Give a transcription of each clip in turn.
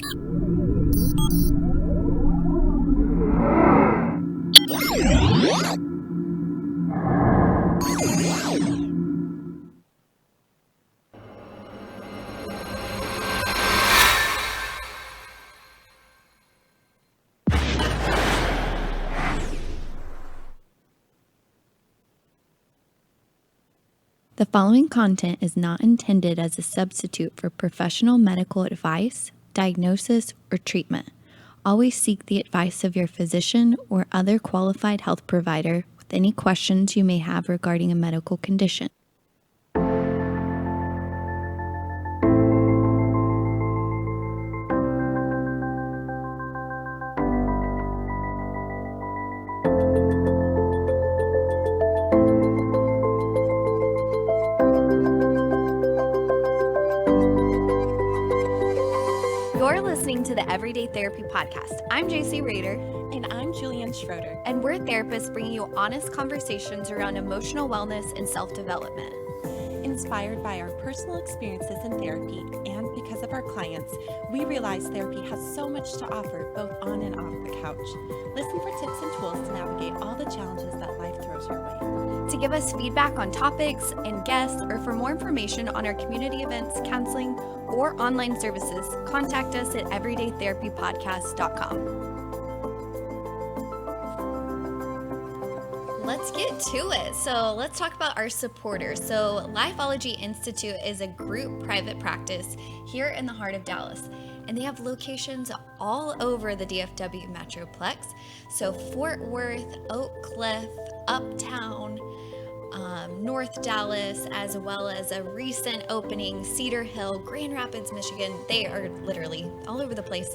The following content is not intended as a substitute for professional medical advice, diagnosis, or treatment. Always seek the advice of your physician or other qualified health provider with any questions you may have regarding a medical condition. You're listening to the Everyday Therapy Podcast. I'm JC Rader. And I'm Julianne Schroeder. And we're therapists bringing you honest conversations around emotional wellness and self-development. Inspired by our personal experiences in therapy and because of our clients, we realize therapy has so much to offer both on and off the couch. Listen for tips and tools to navigate all the challenges that life throws your way. To give us feedback on topics and guests, or for more information on our community events, counseling, or online services, contact us at everydaytherapypodcast.com. Let's get to it. So let's talk about our supporters. So Ology Institute is a group private practice here in the heart of Dallas, and they have locations all over the DFW Metroplex. So Fort Worth, Oak Cliff, Uptown, North Dallas, as well as a recent opening, Cedar Hill, Grand Rapids, Michigan. They are literally all over the place.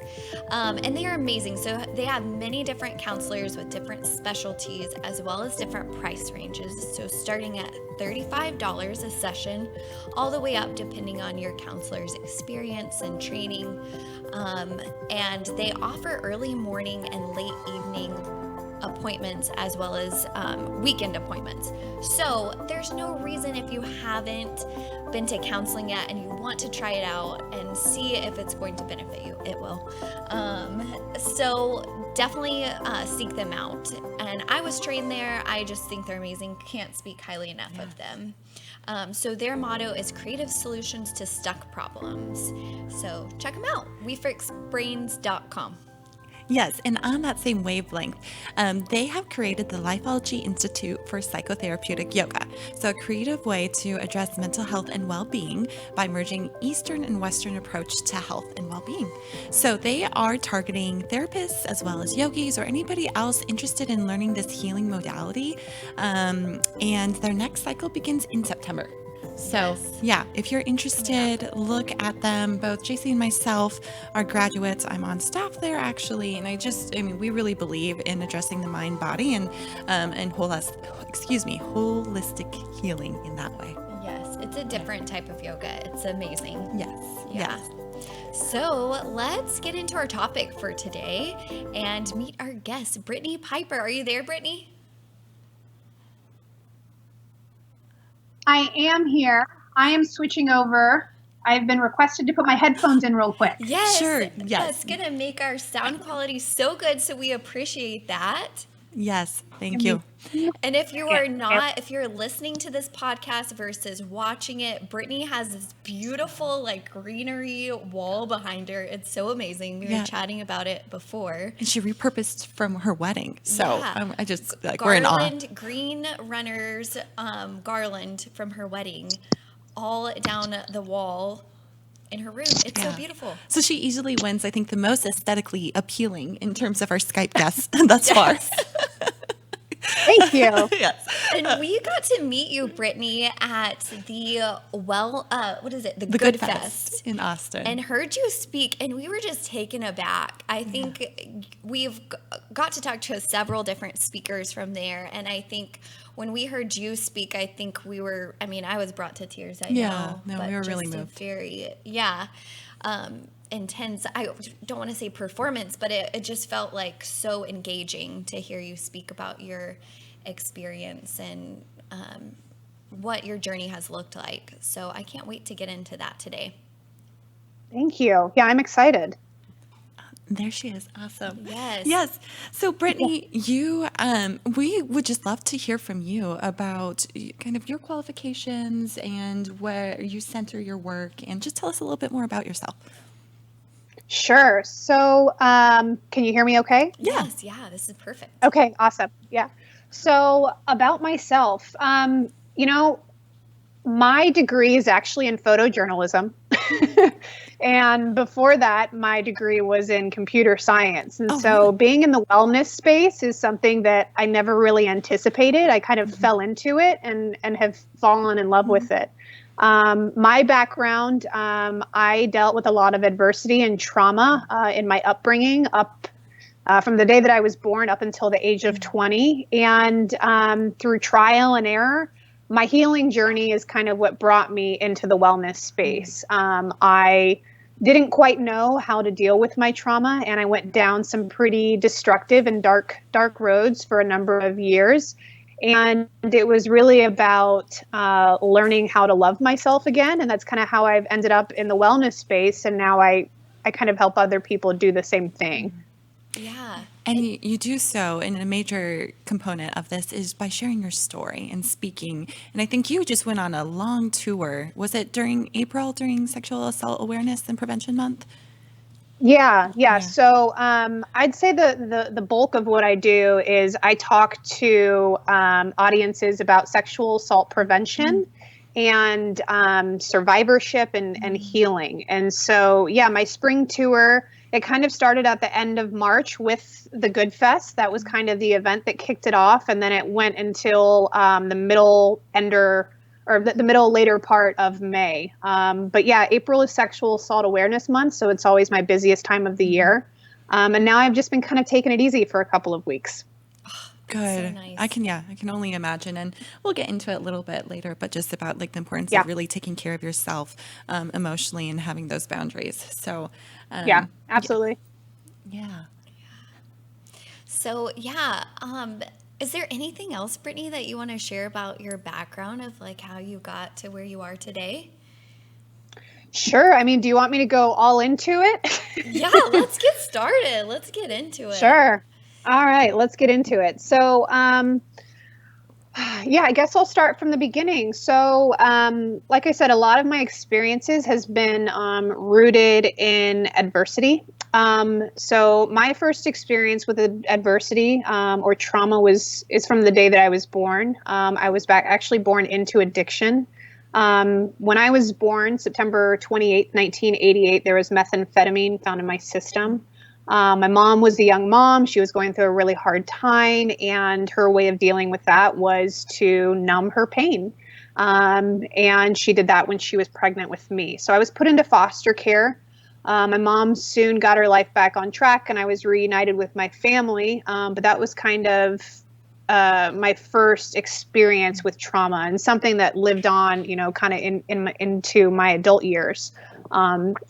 And they are amazing. So they have many different counselors with different specialties, as well as different price ranges. So starting at $35 a session, all the way up depending on your counselor's experience and training. And they offer early morning and late evening appointments, as well as weekend appointments. So there's no reason, if you haven't been to counseling yet and you want to try it out and see if it's going to benefit you, it will. So definitely seek them out. And I was trained there. I just think they're amazing. Can't speak highly enough of them. So their motto is creative solutions to stuck problems. So check them out. WeFixBrains.com. Yes, and on that same wavelength, they have created the Ology Institute for Psychotherapeutic Yoga. So a creative way to address mental health and well-being by merging Eastern and Western approach to health and well-being. So they are targeting therapists as well as yogis or anybody else interested in learning this healing modality. And their next cycle begins in September. So yeah, if you're interested, look at them. Both JC and myself are graduates. I'm on staff there actually, and we really believe in addressing the mind, body, and holistic healing in that way. Yes, it's a different type of yoga. It's amazing. Yes. Yeah. Yes. So let's get into our topic for today and meet our guest, Brittany Piper. Are you there, Brittany? I am here. I am switching over. I've been requested to put my headphones in real quick. Yes. Sure. Yes. That's going to make our sound quality so good. So we appreciate that. Yes. Thank you. And if you're listening to this podcast versus watching it, Brittany has this beautiful greenery wall behind her. It's so amazing. We were chatting about it before. And she repurposed from her wedding. So I just garland, we're in awe. Green runners, garland from her wedding, all down the wall in her room. It's so beautiful. So she easily wins, I think, the most aesthetically appealing in terms of our Skype guests thus far. Thank you. Yes. And we got to meet you, Brittany, at the The Good Fest in Austin. And heard you speak, and we were just taken aback. I think we've got to talk to several different speakers from there, and I think when we heard you speak, I think I was brought to tears, I know. No, we were really moved. Very, intense, I don't want to say performance, but it just felt like so engaging to hear you speak about your experience and what your journey has looked like. So I can't wait to get into that today. Thank you. Yeah, I'm excited. There she is. Awesome. Yes. Yes. So Brittany, you, we would just love to hear from you about kind of your qualifications and where you center your work, and just tell us a little bit more about yourself. Sure. So, can you hear me okay? Yes. Yeah. This is perfect. Okay, awesome. Yeah. So, about myself, my degree is actually in photojournalism. And before that, my degree was in computer science. And so Really? being in the wellness space is something that I never really anticipated. I kind of fell into it and have fallen in love with it. My background, I dealt with a lot of adversity and trauma in my upbringing, from the day that I was born up until the age of 20. And through trial and error, my healing journey is kind of what brought me into the wellness space. I didn't quite know how to deal with my trauma, and I went down some pretty destructive and dark roads for a number of years. And it was really about learning how to love myself again. And that's kind of how I've ended up in the wellness space. And now I kind of help other people do the same thing. Yeah. And you do so, and a major component of this is by sharing your story and speaking. And I think you just went on a long tour. Was it during April, during Sexual Assault Awareness and Prevention Month? Yeah. So I'd say the bulk of what I do is I talk to audiences about sexual assault prevention and survivorship and healing. And so, yeah, my spring tour, it kind of started at the end of March with the Good Fest. That was kind of the event that kicked it off. And then it went until the middle later part of May. But yeah, April is Sexual Assault Awareness Month, so it's always my busiest time of the year. And now I've just been kind of taking it easy for a couple of weeks. Good. So nice. I can only imagine, and we'll get into it a little bit later, but just about like the importance Yeah. of really taking care of yourself emotionally and having those boundaries. So Yeah, absolutely. yeah. So yeah, is there anything else, Brittany, that you want to share about your background of like how you got to where you are today? Sure. I mean, do you want me to go all into it? Yeah, let's get started. Let's get into it. Sure. All right, let's get into it. So, yeah, I guess I'll start from the beginning. So, like I said, a lot of my experiences has been rooted in adversity. So my first experience with adversity or trauma is from the day that I was born. I was actually born into addiction. When I was born, September 28th, 1988, there was methamphetamine found in my system. My mom was a young mom. She was going through a really hard time, and her way of dealing with that was to numb her pain. And she did that when she was pregnant with me. So I was put into foster care. My mom soon got her life back on track, and I was reunited with my family. But that was kind of my first experience with trauma, and something that lived on, kind of into my adult years,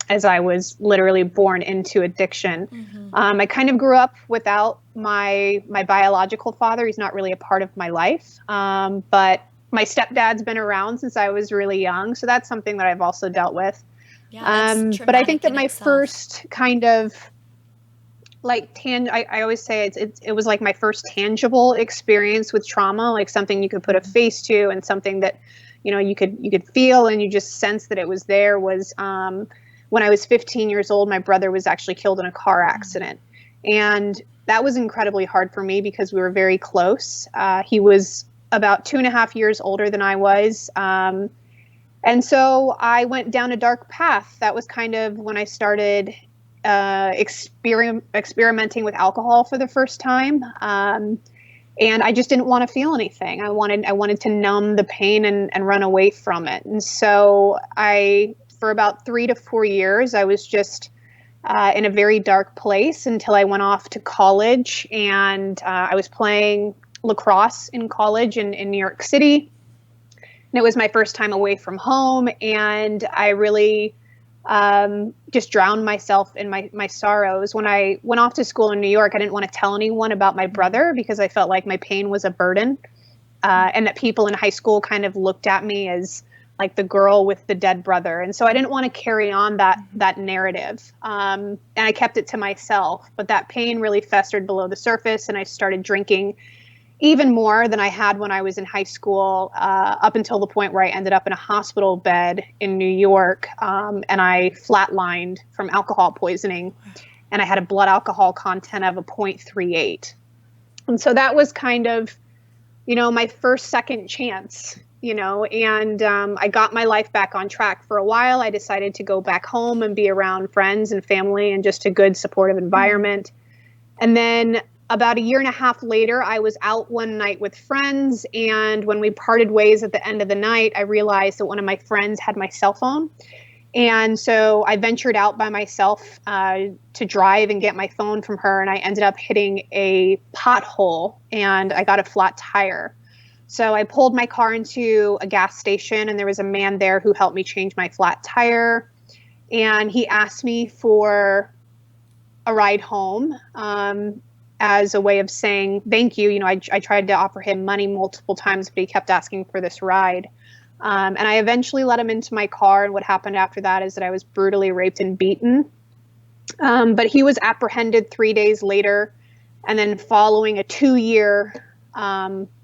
as I was literally born into addiction. I kind of grew up without my biological father. He's not really a part of my life, but my stepdad's been around since I was really young, so that's something that I've also dealt with. Yeah, that's But I think traumatic that in my itself. first kind of I always say it was like my first tangible experience with trauma, like something you could put a face to and something that, you could feel and you just sense that it was there, was when I was 15 years old, my brother was actually killed in a car accident. And that was incredibly hard for me because we were very close. He was about 2.5 years older than I was. And so I went down a dark path. That was kind of when I started experimenting with alcohol for the first time. And I just didn't want to feel anything. I wanted to numb the pain and run away from it. And so for about 3 to 4 years, I was just in a very dark place until I went off to college, and I was playing lacrosse in college in New York City. And it was my first time away from home, and I really just drowned myself in my sorrows. When I went off to school in New York, I didn't want to tell anyone about my brother because I felt like my pain was a burden, and that people in high school kind of looked at me as like the girl with the dead brother. And so I didn't want to carry on that narrative. And I kept it to myself, but that pain really festered below the surface. And I started drinking even more than I had when I was in high school, up until the point where I ended up in a hospital bed in New York. And I flatlined from alcohol poisoning, and I had a blood alcohol content of a 0.38. And so that was kind of, my first second chance, and I got my life back on track for a while. I decided to go back home and be around friends and family and just a good supportive environment. And then about a year and a half later, I was out one night with friends. And when we parted ways at the end of the night, I realized that one of my friends had my cell phone. And so I ventured out by myself to drive and get my phone from her. And I ended up hitting a pothole and I got a flat tire. So I pulled my car into a gas station, and there was a man there who helped me change my flat tire. And he asked me for a ride home as a way of saying thank you. I tried to offer him money multiple times, but he kept asking for this ride. And I eventually let him into my car. And what happened after that is that I was brutally raped and beaten. But he was apprehended 3 days later. And then following a 2-year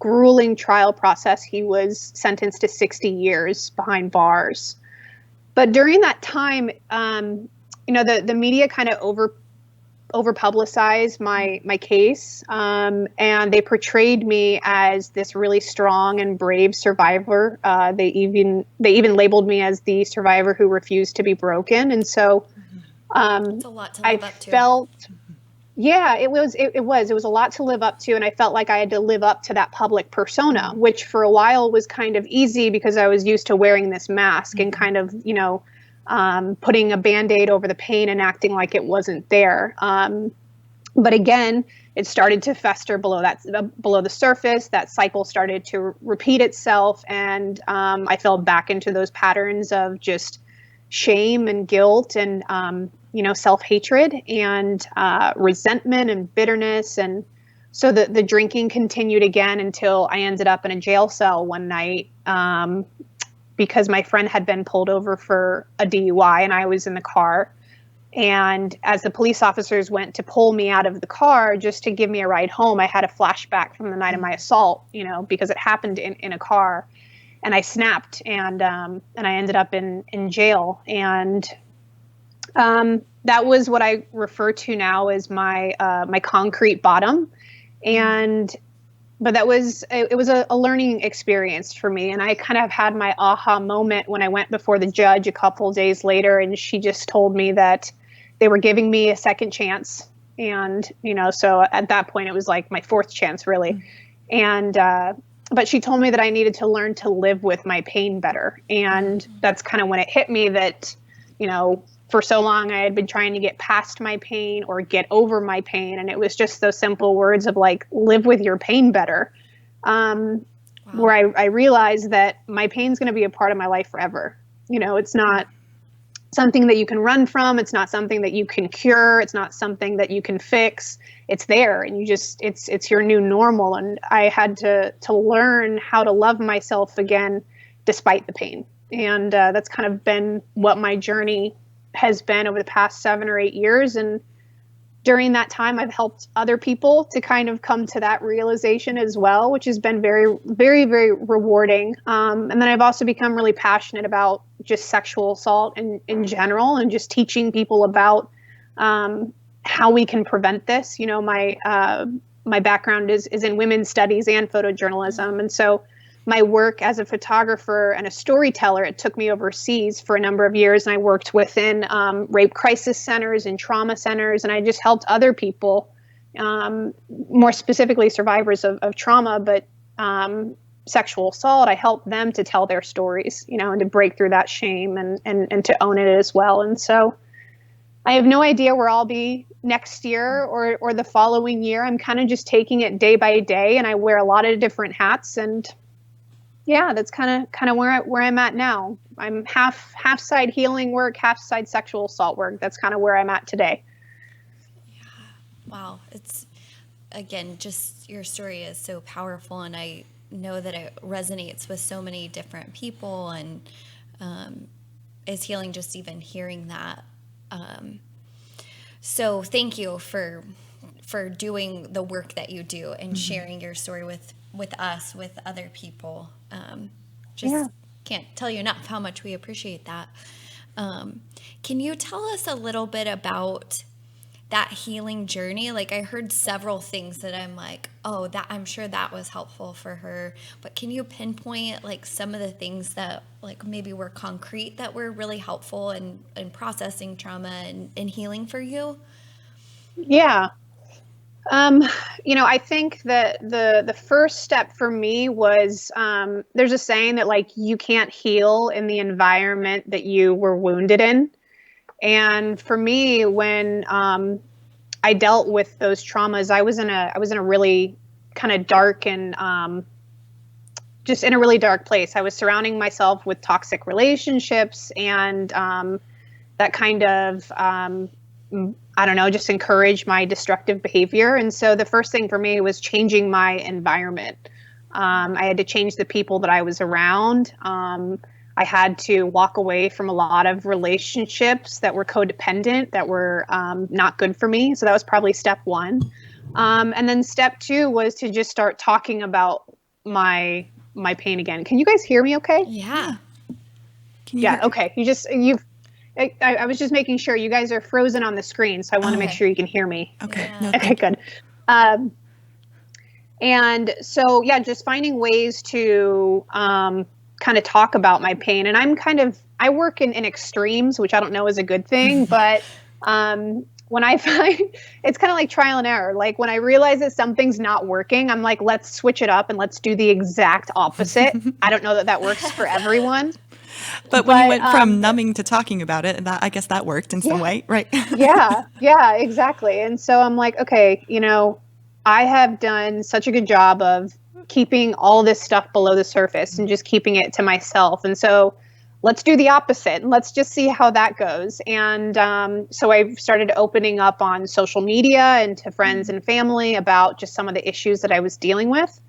grueling trial process, he was sentenced to 60 years behind bars. But during that time, the media kind of over publicized my case, and they portrayed me as this really strong and brave survivor. They even labeled me as the survivor who refused to be broken. And so it's a lot to live up to. It was a lot to live up to. And I felt like I had to live up to that public persona, which for a while was kind of easy because I was used to wearing this mask and kind of, putting a Band-Aid over the pain and acting like it wasn't there. But again, it started to fester below the surface. That cycle started to repeat itself. And I fell back into those patterns of just shame and guilt and, self-hatred and resentment and bitterness. And so the drinking continued again until I ended up in a jail cell one night because my friend had been pulled over for a DUI and I was in the car. And as the police officers went to pull me out of the car just to give me a ride home, I had a flashback from the night of my assault, because it happened in a car. And I snapped and I ended up in jail. And that was what I refer to now as my concrete bottom. But it was a learning experience for me. And I kind of had my aha moment when I went before the judge a couple days later, and she just told me that they were giving me a second chance. And, so at that point it was like my fourth chance really. And, but she told me that I needed to learn to live with my pain better. And that's kind of when it hit me that, for so long I had been trying to get past my pain or get over my pain. And it was just those simple words of like, live with your pain better. Where I realized that my pain's going to be a part of my life forever. It's not something that you can run from. It's not something that you can cure. It's not something that you can fix. It's there, and it's your new normal. And I had to learn how to love myself again, despite the pain. And that's kind of been what my journey has been over the past 7 or 8 years. And during that time, I've helped other people to kind of come to that realization as well, which has been very, very, very rewarding. And then I've also become really passionate about just sexual assault in general, and just teaching people about how we can prevent this. My background is in women's studies and photojournalism. And so my work as a photographer and a storyteller, it took me overseas for a number of years. And I worked within rape crisis centers and trauma centers. And I just helped other people, more specifically survivors of trauma, but sexual assault. I helped them to tell their stories, and to break through that shame and to own it as well. And so I have no idea where I'll be next year or the following year. I'm kind of just taking it day by day, and I wear a lot of different hats. And yeah, that's kind of where I'm at now. I'm half side healing work, half side sexual assault work. That's kind of where I'm at today. Yeah. Wow. It's, again, just your story is so powerful. And I know that it resonates with so many different people, and is healing just even hearing that. So thank you for doing the work that you do and sharing your story with us, with other people. Just can't tell you enough how much we appreciate that. Can you tell us a little bit about that healing journey? Like, I heard several things that I'm like, oh, that I'm sure that was helpful for her. But can you pinpoint like some of the things that like maybe were concrete that were really helpful in processing trauma and healing for you? Yeah. I think that the first step for me was, there's a saying that like you can't heal in the environment that you were wounded in. And for me, when I dealt with those traumas, I was in a really kind of dark and just in a really dark place. I was surrounding myself with toxic relationships, and that kind of I don't know, just encouraged my destructive behavior. And so the first thing for me was changing my environment. I had to change the people that I was around. I had to walk away from a lot of relationships that were codependent, that were not good for me. So that was probably step one. And then step two was to just start talking about my pain again. Can you guys hear me okay? Yeah. Yeah. Okay. I was just making sure. You guys are frozen on the screen, so I want to make sure you can hear me. Okay. Yeah. No, Okay, good. And so, yeah, just finding ways to kind of talk about my pain. And I work in extremes, which I don't know is a good thing, but when I find, it's kind of like trial and error. Like when I realize that something's not working, I'm like, let's switch it up and let's do the exact opposite. I don't know that works for everyone. But when you went from numbing to talking about it, I guess that worked in some way, right? Yeah, exactly. And so I'm like, okay, I have done such a good job of keeping all this stuff below the surface and just keeping it to myself. And so let's do the opposite and let's just see how that goes. And so I started opening up on social media and to friends and family about just some of the issues that I was dealing with.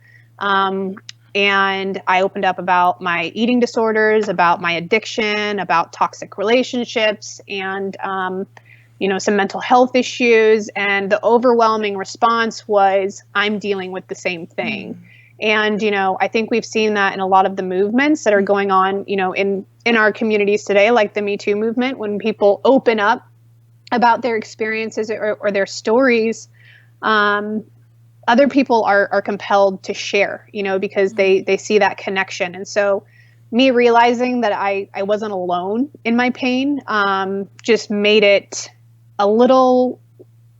And I opened up about my eating disorders, about my addiction, about toxic relationships, and, some mental health issues. And the overwhelming response was, I'm dealing with the same thing. And, I think we've seen that in a lot of the movements that are going on, in our communities today, like the Me Too movement, when people open up about their experiences or their stories, other people are compelled to share, because they see that connection. And so me realizing that I wasn't alone in my pain just made it a little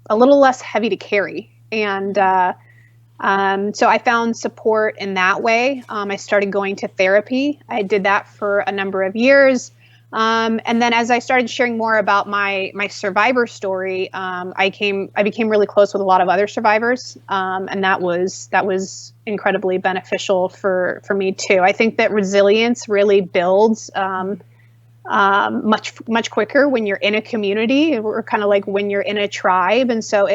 less heavy to carry. And so I found support in that way. I started going to therapy. I did that for a number of years. And then as I started sharing more about my survivor story, I became really close with a lot of other survivors. And that was incredibly beneficial for me too. I think that resilience really builds, much quicker when you're in a community, or kind of like when you're in a tribe. And so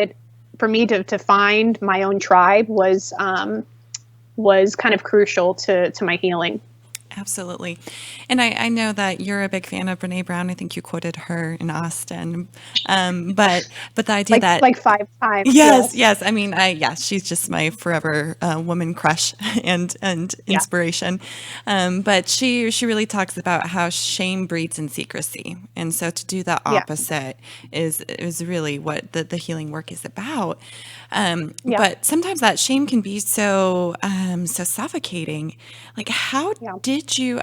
for me to find my own tribe was kind of crucial to my healing. Absolutely. And I know that you're a big fan of Brene Brown. I think you quoted her in Austin. But the idea that like 5 times. Yes. I mean, she's just my forever woman crush and inspiration. But she really talks about how shame breeds in secrecy. And so to do the opposite is really what the healing work is about. But sometimes that shame can be so suffocating. Like how did you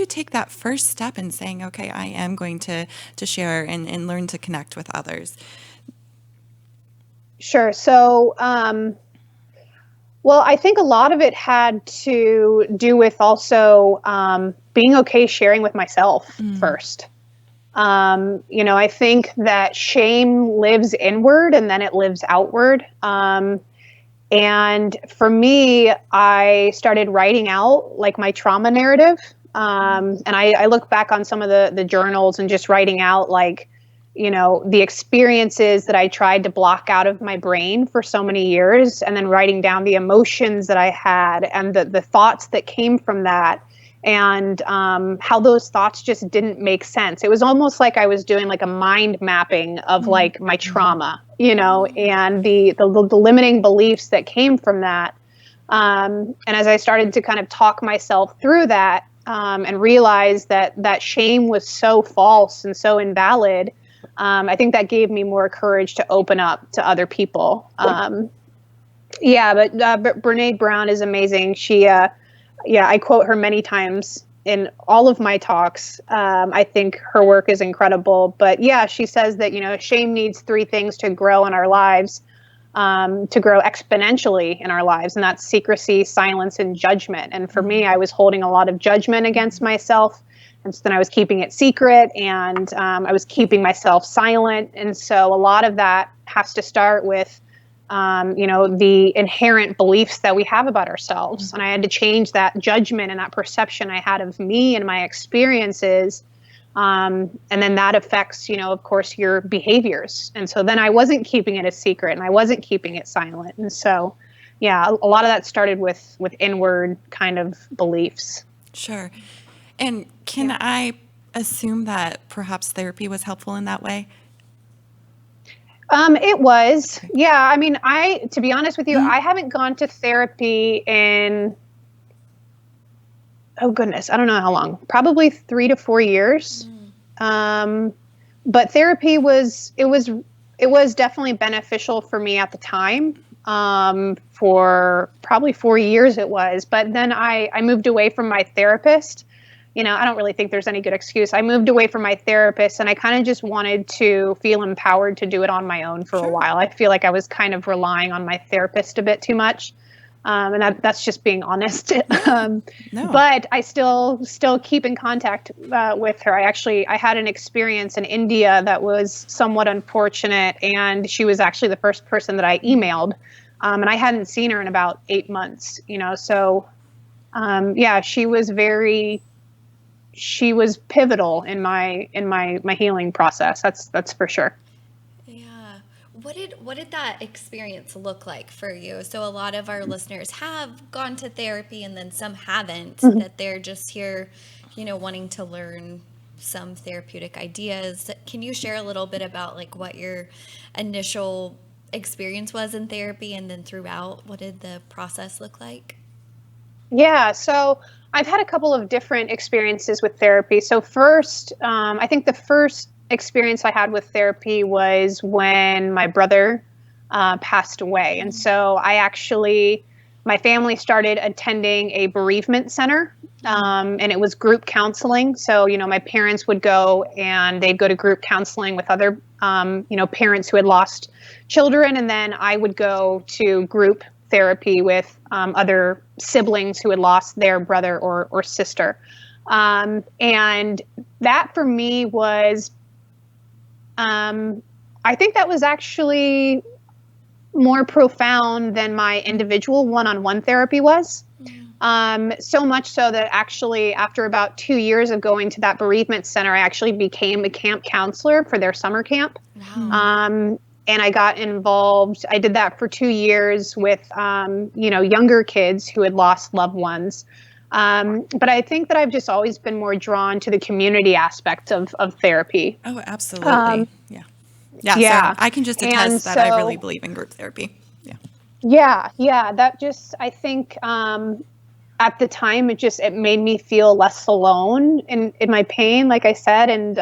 take that first step in saying, okay, I am going to share and learn to connect with others? Sure. So, well, I think a lot of it had to do with also being okay sharing with myself first. I think that shame lives inward and then it lives outward. And for me, I started writing out like my trauma narrative. And I look back on some of the journals and just writing out like, the experiences that I tried to block out of my brain for so many years, and then writing down the emotions that I had and the thoughts that came from that, and how those thoughts just didn't make sense. It was almost like I was doing like a mind mapping of like my trauma, and the limiting beliefs that came from that. And as I started to kind of talk myself through that, and realize that shame was so false and so invalid, I think that gave me more courage to open up to other people. But Brene Brown is amazing. I quote her many times in all of my talks. I think her work is incredible. But yeah, she says that, shame needs three things to grow in our lives, to grow exponentially in our lives. And that's secrecy, silence, and judgment. And for me, I was holding a lot of judgment against myself. And so then I was keeping it secret, and I was keeping myself silent. And so a lot of that has to start with, the inherent beliefs that we have about ourselves. And I had to change that judgment and that perception I had of me and my experiences. And then that affects, of course, your behaviors. And so then I wasn't keeping it a secret, and I wasn't keeping it silent. And so, yeah, a lot of that started with inward kind of beliefs. Sure. And can I assume that perhaps therapy was helpful in that way? It was. Yeah. I mean, to be honest with you, I haven't gone to therapy in, oh goodness, I don't know how long, probably 3 to 4 years. But therapy was definitely beneficial for me at the time. For probably 4 years it was, but then I moved away from my therapist. I don't really think there's any good excuse. I moved away from my therapist, and I kind of just wanted to feel empowered to do it on my own for a while. I feel like I was kind of relying on my therapist a bit too much. And that's just being honest. No. But I still keep in contact with her. I had an experience in India that was somewhat unfortunate, and she was actually the first person that I emailed. And I hadn't seen her in about 8 months, so she was pivotal in my healing process. That's for sure. Yeah. What did that experience look like for you? So a lot of our listeners have gone to therapy, and then some haven't, that they're just here, wanting to learn some therapeutic ideas. Can you share a little bit about like what your initial experience was in therapy, and then throughout, what did the process look like? Yeah, so I've had a couple of different experiences with therapy. So first, I think the first experience I had with therapy was when my brother passed away. And so my family started attending a bereavement center, and it was group counseling. So, my parents would go, and they'd go to group counseling with other, parents who had lost children. And then I would go to group therapy with other siblings who had lost their brother or sister. And that for me was, I think that was actually more profound than my individual one-on-one therapy was. So much so that actually after about 2 years of going to that bereavement center, I actually became a camp counselor for their summer camp. Wow. And I got involved. I did that for 2 years with, younger kids who had lost loved ones. But I think that I've just always been more drawn to the community aspect of therapy. Oh, absolutely. Yeah. So I can just attest that I really believe in group therapy. Yeah. That just, I think, at the time, it made me feel less alone in my pain, like I said. And,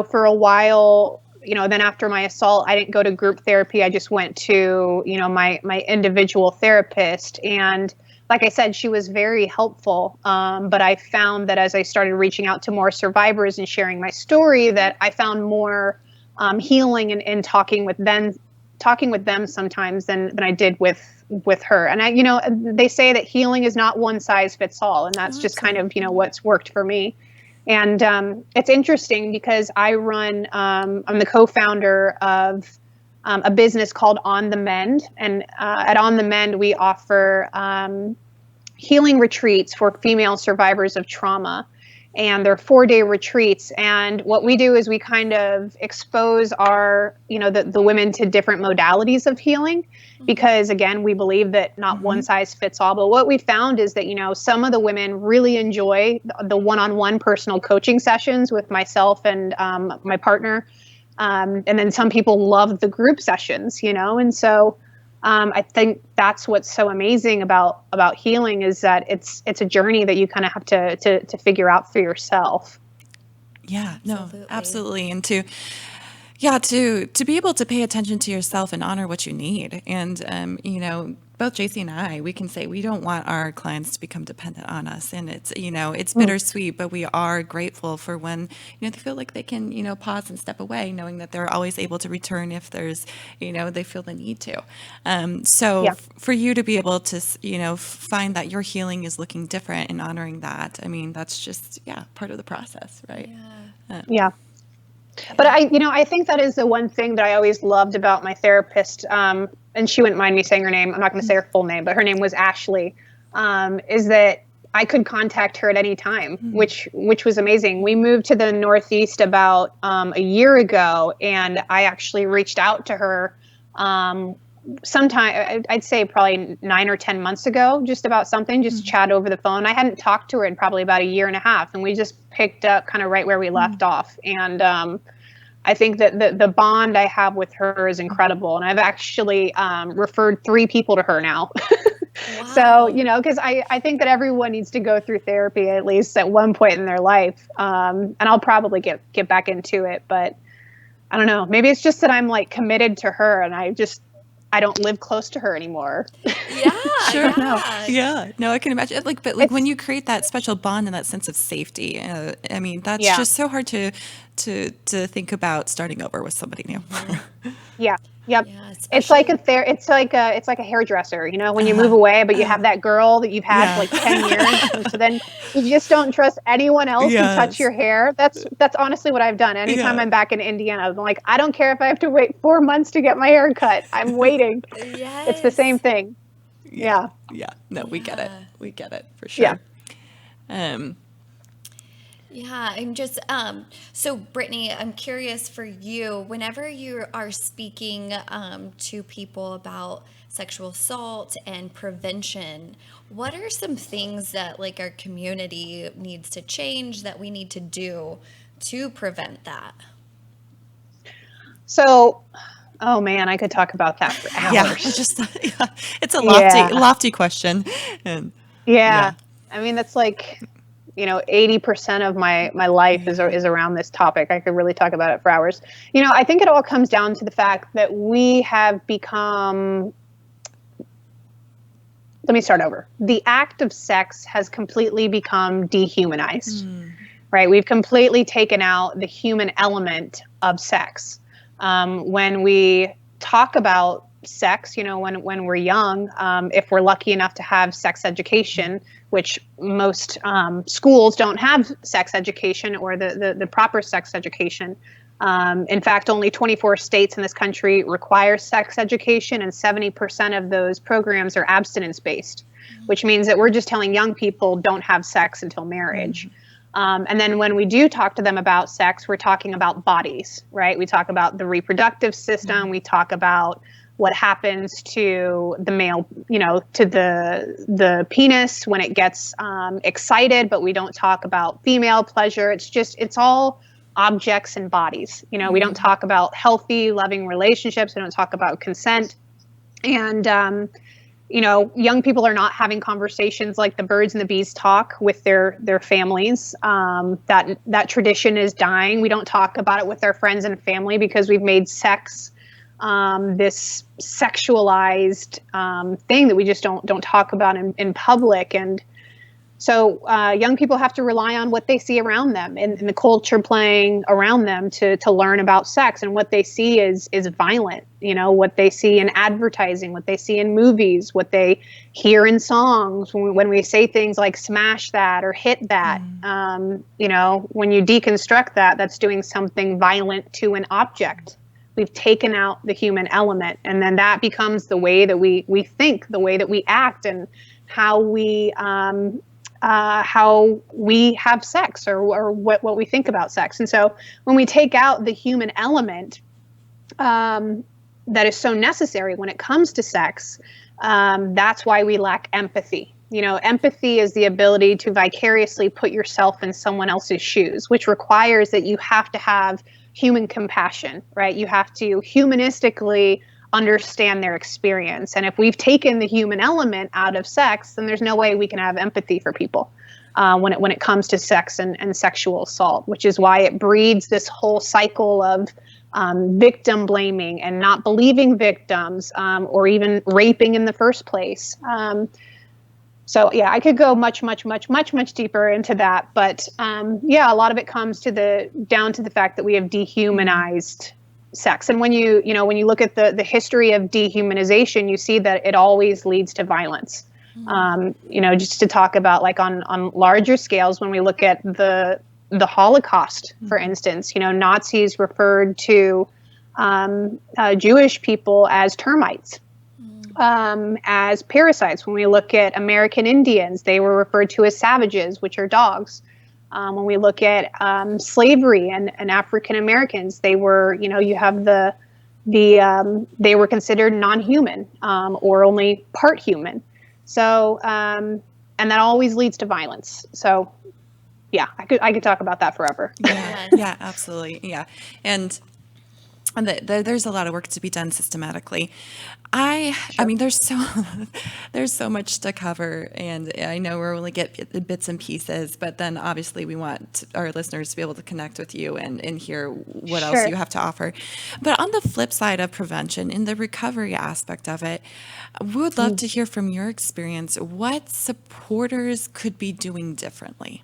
for a while, then after my assault, I didn't go to group therapy. I just went to, my individual therapist. And like I said, she was very helpful. But I found that as I started reaching out to more survivors and sharing my story, that I found more healing in talking with them sometimes than I did with her. And they say that healing is not one size fits all. And that's just kind of, what's worked for me. And it's interesting because I'm the co-founder of a business called On the Mend. And at On the Mend, we offer healing retreats for female survivors of trauma. and they're 4-day retreats. And what we do is we kind of expose our, the women to different modalities of healing, because again, we believe that not one size fits all. But what we found is that, some of the women really enjoy the one-on-one personal coaching sessions with myself and my partner. And then some people love the group sessions, and so I think that's what's so amazing about healing, is that it's a journey that you kind of have to figure out for yourself. Yeah, no, absolutely. And to be able to pay attention to yourself and honor what you need. And, both JC and I, we can say we don't want our clients to become dependent on us. And it's, it's bittersweet, but we are grateful for when, they feel like they can, pause and step away, knowing that they're always able to return if there's, they feel the need to. For you to be able to, find that your healing is looking different and honoring that, I mean, that's just, part of the process, right? Yeah. But I think that is the one thing that I always loved about my therapist, and she wouldn't mind me saying her name. I'm not going to say her full name, but her name was Ashley, is that I could contact her at any time, which was amazing. We moved to the Northeast about a year ago, and I actually reached out to her sometime, I'd say probably 9 or 10 months ago, just about something, just chat over the phone. I hadn't talked to her in probably about a year and a half, and we just picked up kind of right where we left off. And I think that the bond I have with her is incredible. And I've actually referred 3 people to her now. Wow. So, because I think that everyone needs to go through therapy at least at one point in their life. And I'll probably get back into it, but I don't know. Maybe it's just that I'm like committed to her, and I don't live close to her anymore. Yeah, sure. Yeah. No, I can imagine. But when you create that special bond and that sense of safety, I mean, that's just so hard to think about starting over with somebody new. Yeah. Yep. Yeah, it's like a hairdresser, when you move away, but you have that girl that you've had for like 10 years. And so then you just don't trust anyone else to touch your hair. That's honestly what I've done. Anytime I'm back in Indiana, I'm like, I don't care if I have to wait 4 months to get my hair cut. I'm waiting. Yes. It's the same thing. Yeah. No, we get it. We get it for sure. Yeah, I'm just, so Brittany, I'm curious for you, whenever you are speaking to people about sexual assault and prevention, what are some things that like our community needs to change, that we need to do to prevent that? So, oh man, I could talk about that for hours. It's a lofty question. And, I mean, that's like, 80% of my life is around this topic. I could really talk about it for hours. I think it all comes down to the fact that we have become, let me start over. The act of sex has completely become dehumanized, right? We've completely taken out the human element of sex. When we talk about sex, when we're young, if we're lucky enough to have sex education, which most schools don't have sex education or the proper sex education. In fact, only 24 states in this country require sex education, and 70% of those programs are abstinence-based, which means that we're just telling young people don't have sex until marriage. And then when we do talk to them about sex, we're talking about bodies, right? We talk about the reproductive system. We talk about what happens to the male, to the penis when it gets excited, but we don't talk about female pleasure. It's all objects and bodies. We don't talk about healthy, loving relationships. We don't talk about consent. And, young people are not having conversations like the birds and the bees talk with their families. That tradition is dying. We don't talk about it with our friends and family because we've made sex this sexualized thing that we just don't talk about in public. And so young people have to rely on what they see around them and the culture playing around them to learn about sex. And what they see is violent, what they see in advertising, what they see in movies, what they hear in songs. When we say things like smash that or hit that, when you deconstruct that, that's doing something violent to an object. We've taken out the human element, and then that becomes the way that we think, the way that we act, and how we how we have sex, or what we think about sex. And so when we take out the human element, that is so necessary when it comes to sex, that's why we lack empathy. Empathy is the ability to vicariously put yourself in someone else's shoes, which requires that you have to have human compassion, right? You have to humanistically understand their experience. And if we've taken the human element out of sex, then there's no way we can have empathy for people when it comes to sex and sexual assault, which is why it breeds this whole cycle of victim blaming and not believing victims, or even raping in the first place. So yeah, I could go much deeper into that, but yeah, a lot of it comes down to the fact that we have dehumanized sex. And when you look at the history of dehumanization, you see that it always leads to violence. Just to talk about like on larger scales, when we look at the Holocaust, for instance, Nazis referred to Jewish people as termites, as parasites. When we look at American Indians, they were referred to as savages, which are dogs. When we look at slavery and African Americans, they were, you have they were considered non-human, or only part human. So, and that always leads to violence. So, yeah, I could talk about that forever. Yeah, absolutely. Yeah. And there's a lot of work to be done systematically. I mean, there's so much to cover, and I know we're only get bits and pieces, but then obviously we want our listeners to be able to connect with you and hear what else you have to offer. But on the flip side of prevention, in the recovery aspect of it, we would love to hear from your experience what supporters could be doing differently.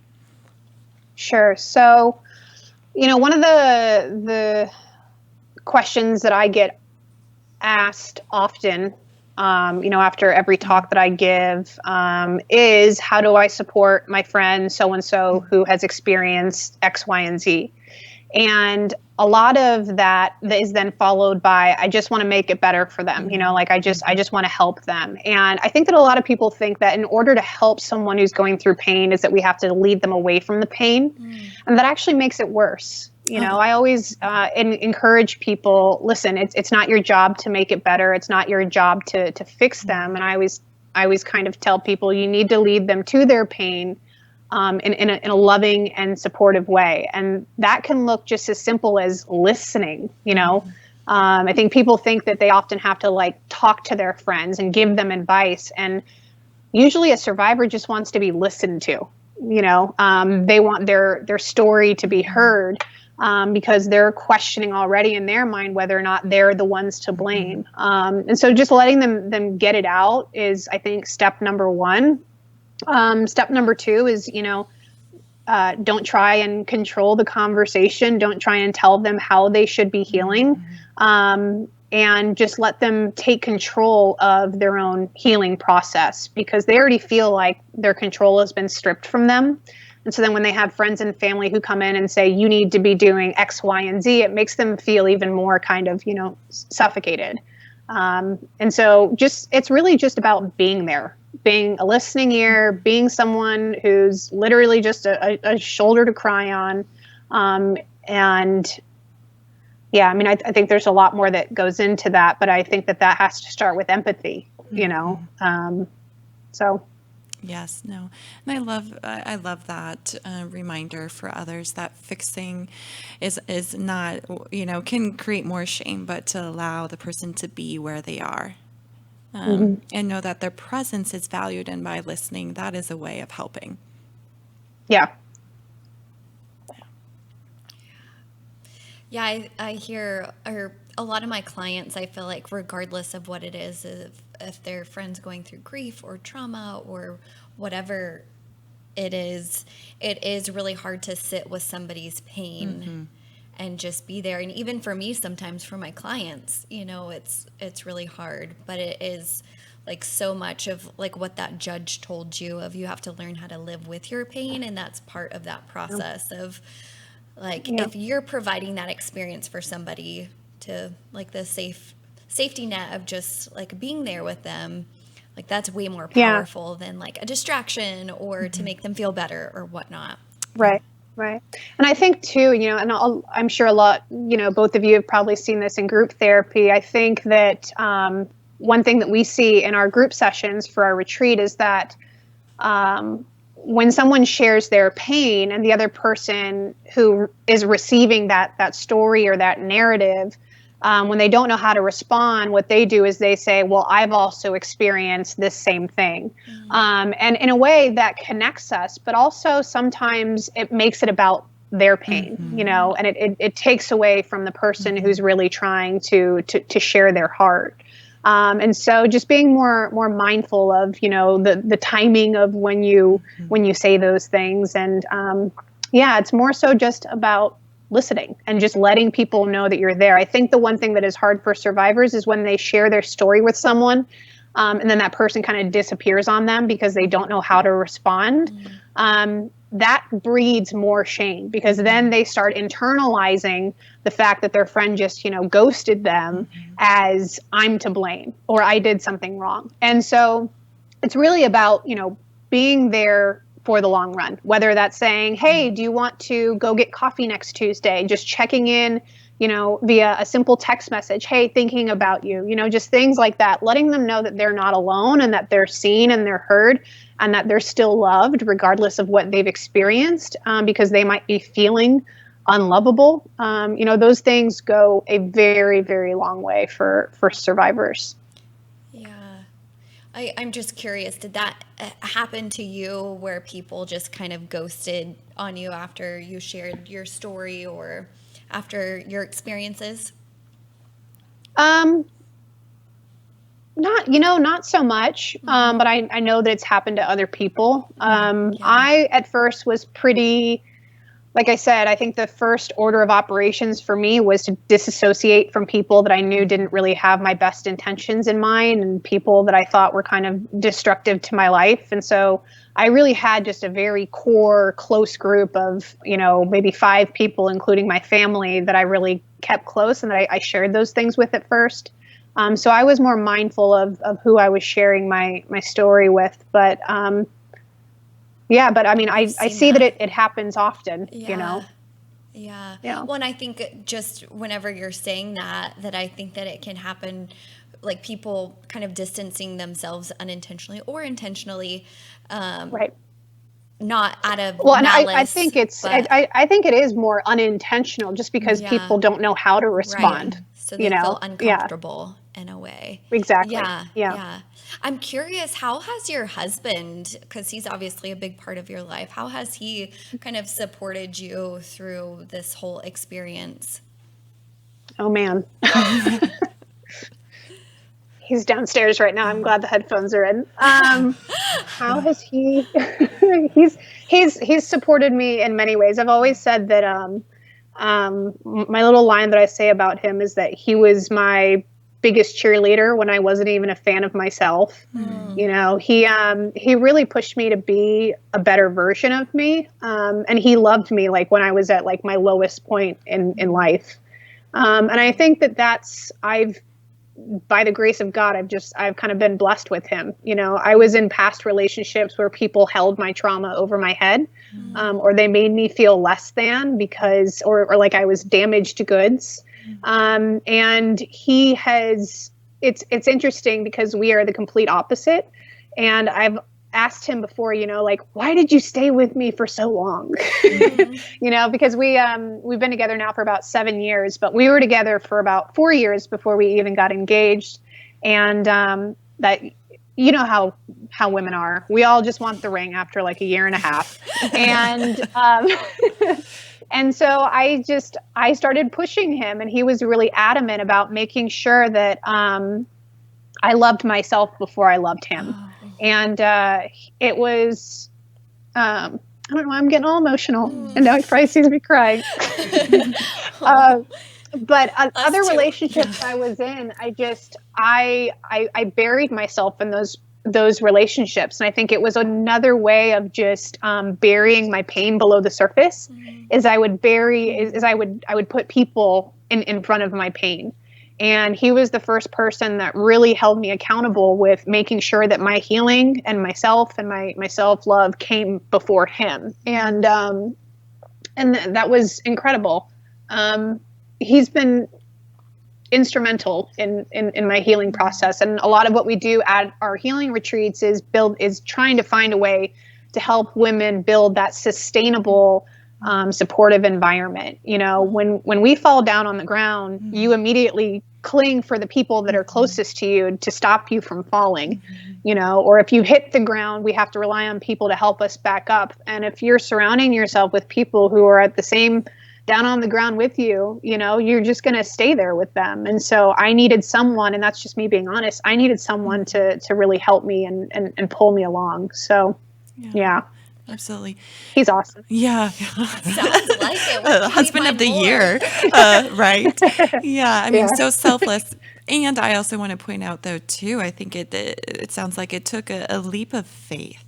Sure. So, one of the questions that I get asked often, after every talk that I give, is how do I support my friend so-and-so who has experienced X, Y, and Z? And a lot of that is then followed by, I just want to make it better for them. I just want to help them. And I think that a lot of people think that in order to help someone who's going through pain is that we have to lead them away from the pain. And that actually makes it worse. I always encourage people, listen, it's not your job to make it better. It's not your job to fix them. And I always kind of tell people you need to lead them to their pain, in a loving and supportive way. And that can look just as simple as listening. I think people think that they often have to like talk to their friends and give them advice. And usually a survivor just wants to be listened to. They want their story to be heard, because they're questioning already in their mind whether or not they're the ones to blame. And so just letting them get it out is, I think, step number one. Step number two is, don't try and control the conversation. Don't try and tell them how they should be healing. And just let them take control of their own healing process, because they already feel like their control has been stripped from them. And so then when they have friends and family who come in and say, you need to be doing X, Y, and Z, it makes them feel even more kind of, suffocated. And so it's really just about being there, being a listening ear, being someone who's literally just a shoulder to cry on. And yeah, I mean, I think there's a lot more that goes into that, but I think that has to start with empathy, so. Yes, no. And I love that reminder for others that fixing is not, can create more shame, but to allow the person to be where they are. And know that their presence is valued, and by listening, that is a way of helping. Yeah. Yeah, I hear, or a lot of my clients, I feel like regardless of what it is, if their friend's going through grief or trauma or whatever it is really hard to sit with somebody's pain and just be there. And even for me, sometimes for my clients, it's really hard, but it is like so much of like what that judge told you of, you have to learn how to live with your pain. And that's part of that process of like, if you're providing that experience for somebody to like the safety net of just like being there with them, Like that's way more Yeah. powerful than like a distraction or to make them feel better or whatnot. Right. Right. And I think too, and I'm sure a lot, both of you have probably seen this in group therapy. I think that one thing that we see in our group sessions for our retreat is that when someone shares their pain and the other person who is receiving that story or that narrative, when they don't know how to respond, what they do is they say, well, I've also experienced this same thing. And in a way that connects us, but also sometimes it makes it about their pain, and it takes away from the person who's really trying to share their heart. And so just being more mindful of, the timing of when you say those things. And it's more so just about listening and just letting people know that you're there. I think the one thing that is hard for survivors is when they share their story with someone, and then that person kind of disappears on them because they don't know how to respond. That breeds more shame because then they start internalizing the fact that their friend just, ghosted them as I'm to blame or I did something wrong. And so it's really about, being there for the long run, whether that's saying, hey, do you want to go get coffee next Tuesday? Just checking in, via a simple text message. Hey, thinking about you, just things like that, letting them know that they're not alone and that they're seen and they're heard and that they're still loved regardless of what they've experienced, because they might be feeling unlovable. Those things go a very, very long way for survivors. Yeah. I'm just curious, did that happen to you where people just kind of ghosted on you after you shared your story or after your experiences? Not so much, but I know that it's happened to other people. I, at first, was pretty, like I said, I think the first order of operations for me was to disassociate from people that I knew didn't really have my best intentions in mind and people that I thought were kind of destructive to my life. And so I really had just a very core, close group of, maybe 5 people, including my family, that I really kept close and that I shared those things with at first. So I was more mindful of who I was sharing my story with. But but I mean, I see that it happens often, Yeah. Yeah. Well, and I think just whenever you're saying that I think that it can happen, like people kind of distancing themselves unintentionally or intentionally, Right. not out of Well, and malice. I think I think it is more unintentional just because people don't know how to respond. Right. So they feel uncomfortable in a way. Exactly. Yeah. I'm curious, how has your husband, because he's obviously a big part of your life, how has he kind of supported you through this whole experience? Oh, man. He's downstairs right now. I'm glad the headphones are in. How has he? he's supported me in many ways. I've always said that my little line that I say about him is that he was my biggest cheerleader when I wasn't even a fan of myself. He really pushed me to be a better version of me, and he loved me like when I was at like my lowest point in life. And I think by the grace of God, I've kind of been blessed with him. I was in past relationships where people held my trauma over my head, or they made me feel less than because, or like I was damaged goods. And he has, it's interesting because we are the complete opposite. And I've asked him before, like, why did you stay with me for so long? Because we've been together now for about 7 years, but we were together for about 4 years before we even got engaged. And that, how women are. We all just want the ring after like a year and a half. And and so I started pushing him, and he was really adamant about making sure that I loved myself before I loved him. And it was, I don't know, I'm getting all emotional, and now he probably sees me crying. But other relationships I was in, I buried myself in those relationships. And I think it was another way of just burying my pain below the surface. Is I would put people in front of my pain. And he was the first person that really held me accountable with making sure that my healing and myself and my self-love came before him. And that was incredible. He's been instrumental in my healing process. And a lot of what we do at our healing retreats is trying to find a way to help women build that sustainable, supportive environment. You know, when we fall down on the ground, you immediately cling for the people that are closest to you to stop you from falling, you know, or if you hit the ground, we have to rely on people to help us back up. And if you're surrounding yourself with people who are at the same down on the ground with you, you know, you're just going to stay there with them. And so I needed someone, and that's just me being honest, I needed someone to really help me and pull me along. So, yeah. Absolutely. He's awesome. Yeah. Sounds like it. Husband of the year. Right. Yeah. I mean, so selfless. And I also want to point out, though, too, I think it sounds like it took a leap of faith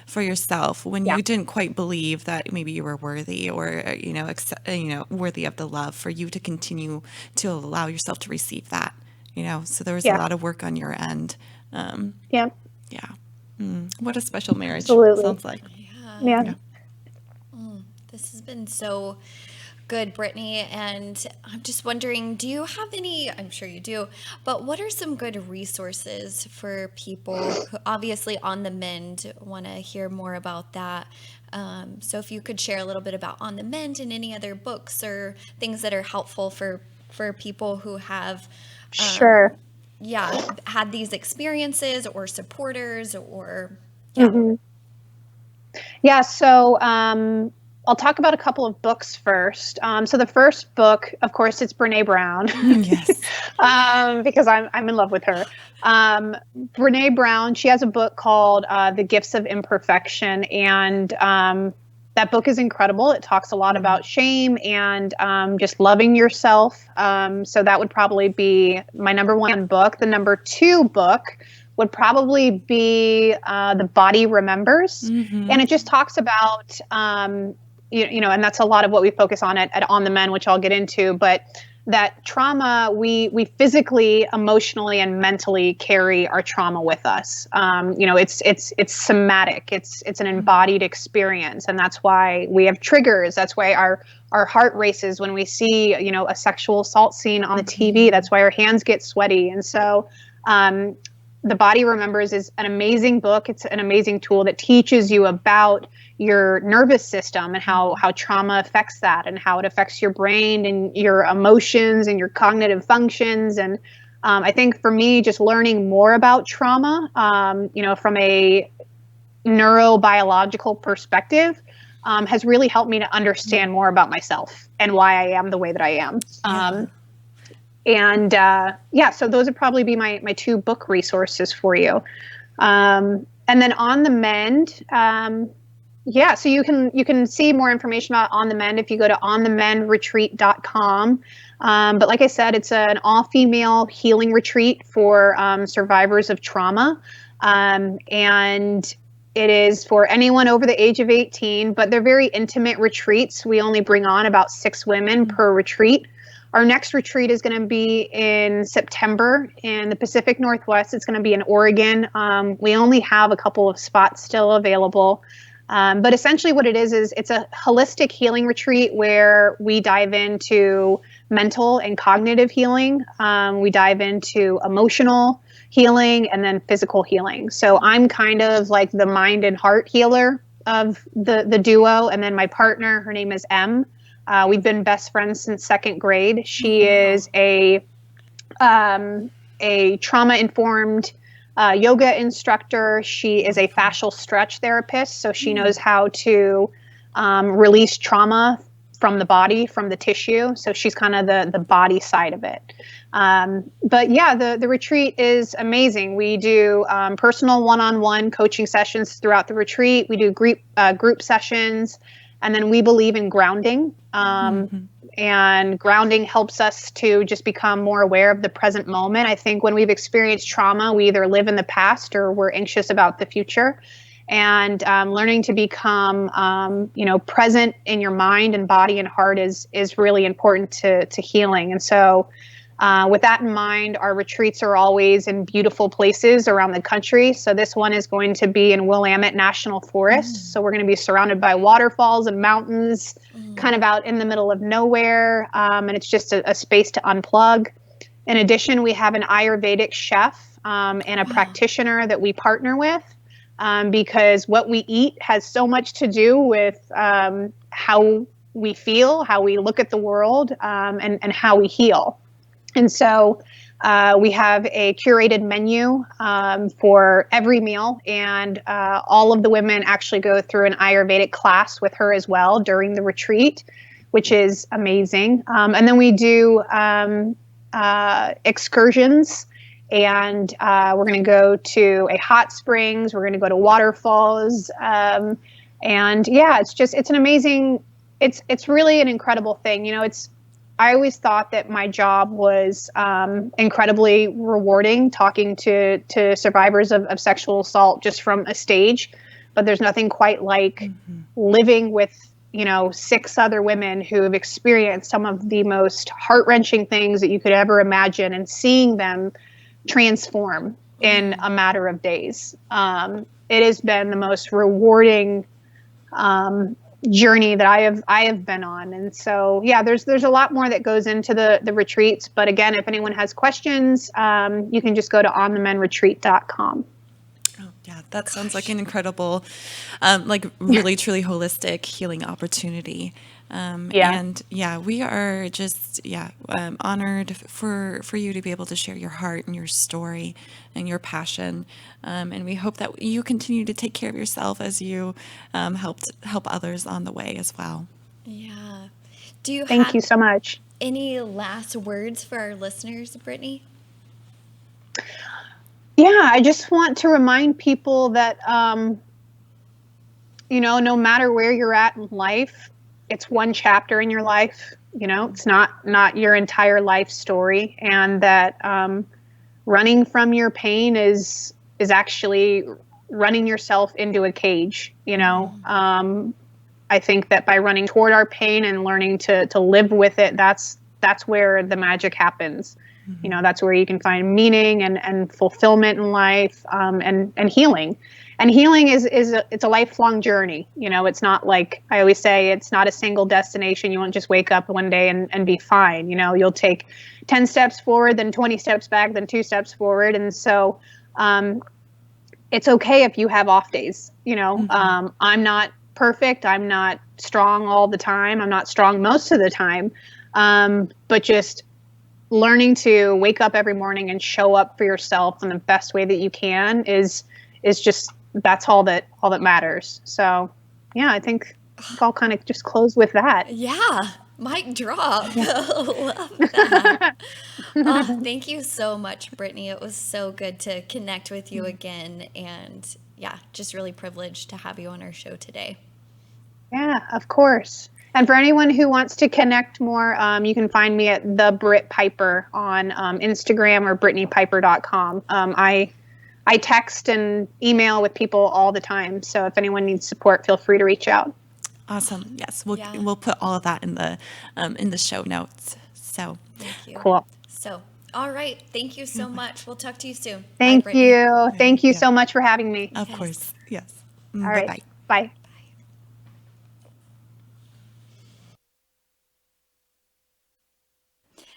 for yourself when you didn't quite believe that maybe you were worthy or, worthy of the love, for you to continue to allow yourself to receive that, so there was a lot of work on your end. Yeah. What a special marriage. Absolutely. Sounds like. Yeah. This has been so good, Brittany. And I'm just wondering, do you have any, I'm sure you do, but what are some good resources for people who obviously On the Mend want to hear more about that? So if you could share a little bit about On the Mend and any other books or things that are helpful for people who have Sure. had these experiences or supporters or so I'll talk about a couple of books first. So the first book, of course, it's Brené Brown. Yes. Because I'm in love with her. Brené Brown, she has a book called The Gifts of Imperfection, and that book is incredible. It talks a lot about shame and just loving yourself. So that would probably be my number one book. The number two book would probably be The Body Remembers. And it just talks about, and that's a lot of what we focus on at On the Mend, which I'll get into, but that trauma, we physically, emotionally, and mentally carry our trauma with us. It's somatic. It's an embodied experience. And that's why we have triggers. That's why our heart races when we see, a sexual assault scene on the TV. That's why our hands get sweaty. And so, The Body Remembers is an amazing book. It's an amazing tool that teaches you about your nervous system and how trauma affects that and how it affects your brain and your emotions and your cognitive functions. And I think for me, just learning more about trauma, from a neurobiological perspective, has really helped me to understand more about myself and why I am the way that I am. So those would probably be my two book resources for you. And then On the Mend, so you can see more information about On the Mend if you go to onthemendretreat.com. But like I said, it's an all-female healing retreat for survivors of trauma. And it is for anyone over the age of 18, but they're very intimate retreats. We only bring on about 6 women per retreat. Our next retreat is going to be in September in the Pacific Northwest. It's going to be in Oregon. We only have a couple of spots still available. But essentially what it is it's a holistic healing retreat where we dive into mental and cognitive healing. We dive into emotional healing and then physical healing. So I'm kind of like the mind and heart healer of the duo. And then my partner, her name is M. We've been best friends since 2nd grade. She is a trauma-informed yoga instructor. She is a fascial stretch therapist, so she knows how to release trauma from the body, from the tissue. So she's kind of the body side of it. The retreat is amazing. We do personal one-on-one coaching sessions throughout the retreat. We do group sessions. And then we believe in grounding, and grounding helps us to just become more aware of the present moment. I think when we've experienced trauma, we either live in the past or we're anxious about the future. And learning to become, present in your mind and body and heart is really important to healing. And so With that in mind, our retreats are always in beautiful places around the country. So this one is going to be in Willamette National Forest. So we're going to be surrounded by waterfalls and mountains, kind of out in the middle of nowhere. And it's just a space to unplug. In addition, we have an Ayurvedic chef and a practitioner that we partner with because what we eat has so much to do with how we feel, how we look at the world, and how we heal. And so we have a curated menu for every meal, and all of the women actually go through an Ayurvedic class with her as well during the retreat, which is amazing. And then we do excursions, and we're going to go to a hot springs. We're going to go to waterfalls, and yeah, it's an amazing. It's really an incredible thing. I always thought that my job was incredibly rewarding, talking to survivors of sexual assault just from a stage, but there's nothing quite like living with 6 other women who have experienced some of the most heart-wrenching things that you could ever imagine, and seeing them transform in a matter of days. It has been the most rewarding journey that I have been on. And so, yeah, there's a lot more that goes into the retreats. But again, if anyone has questions, you can just go to onthemenretreat.com. Oh, yeah, that sounds like an incredible, really, truly holistic healing opportunity. And yeah, we are just, honored for you to be able to share your heart and your story and your passion. And we hope that you continue to take care of yourself as you help others on the way as well. Yeah. Do you Thank you so much. Any last words for our listeners, Brittany? Yeah, I just want to remind people that, no matter where you're at in life, it's one chapter in your life. It's not your entire life story, and that running from your pain is actually running yourself into a cage. I think that by running toward our pain and learning to live with it, that's where the magic happens. That's where you can find meaning and fulfillment in life, and healing. And healing it's a lifelong journey. It's not like I always say, it's not a single destination. You won't just wake up one day and be fine. You'll take 10 steps forward, then 20 steps back, then 2 steps forward. And so it's okay if you have off days. I'm not perfect. I'm not strong all the time. I'm not strong most of the time. But just learning to wake up every morning and show up for yourself in the best way that you can is just, that's all that matters. So yeah, I think I'll kind of just close with that. Yeah. Mic drop. Love that. Thank you so much, Brittany. It was so good to connect with you again. And yeah, just really privileged to have you on our show today. Yeah, of course. And for anyone who wants to connect more, you can find me at the Britt Piper on Instagram or BrittanyPiper.com. I text and email with people all the time. So if anyone needs support, feel free to reach out. Awesome. Yes, we'll put all of that in the show notes. So thank you. Cool. So all right. Thank you so much. We'll talk to you soon. Thank Bye, you. Thank you so much for having me. Of course. Yes. All right. Bye-bye. Bye.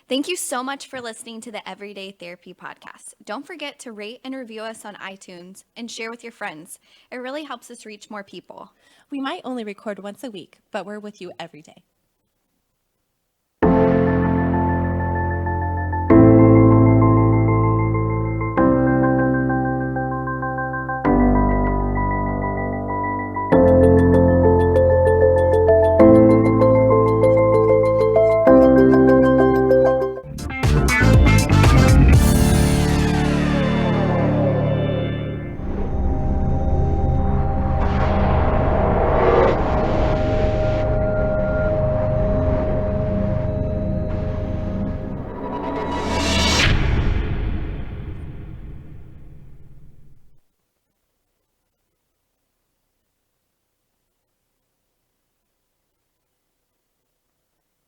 Thank you so much for listening to the Everyday Therapy Podcast. Don't forget to rate and review us on iTunes and share with your friends. It really helps us reach more people. We might only record once a week, but we're with you every day.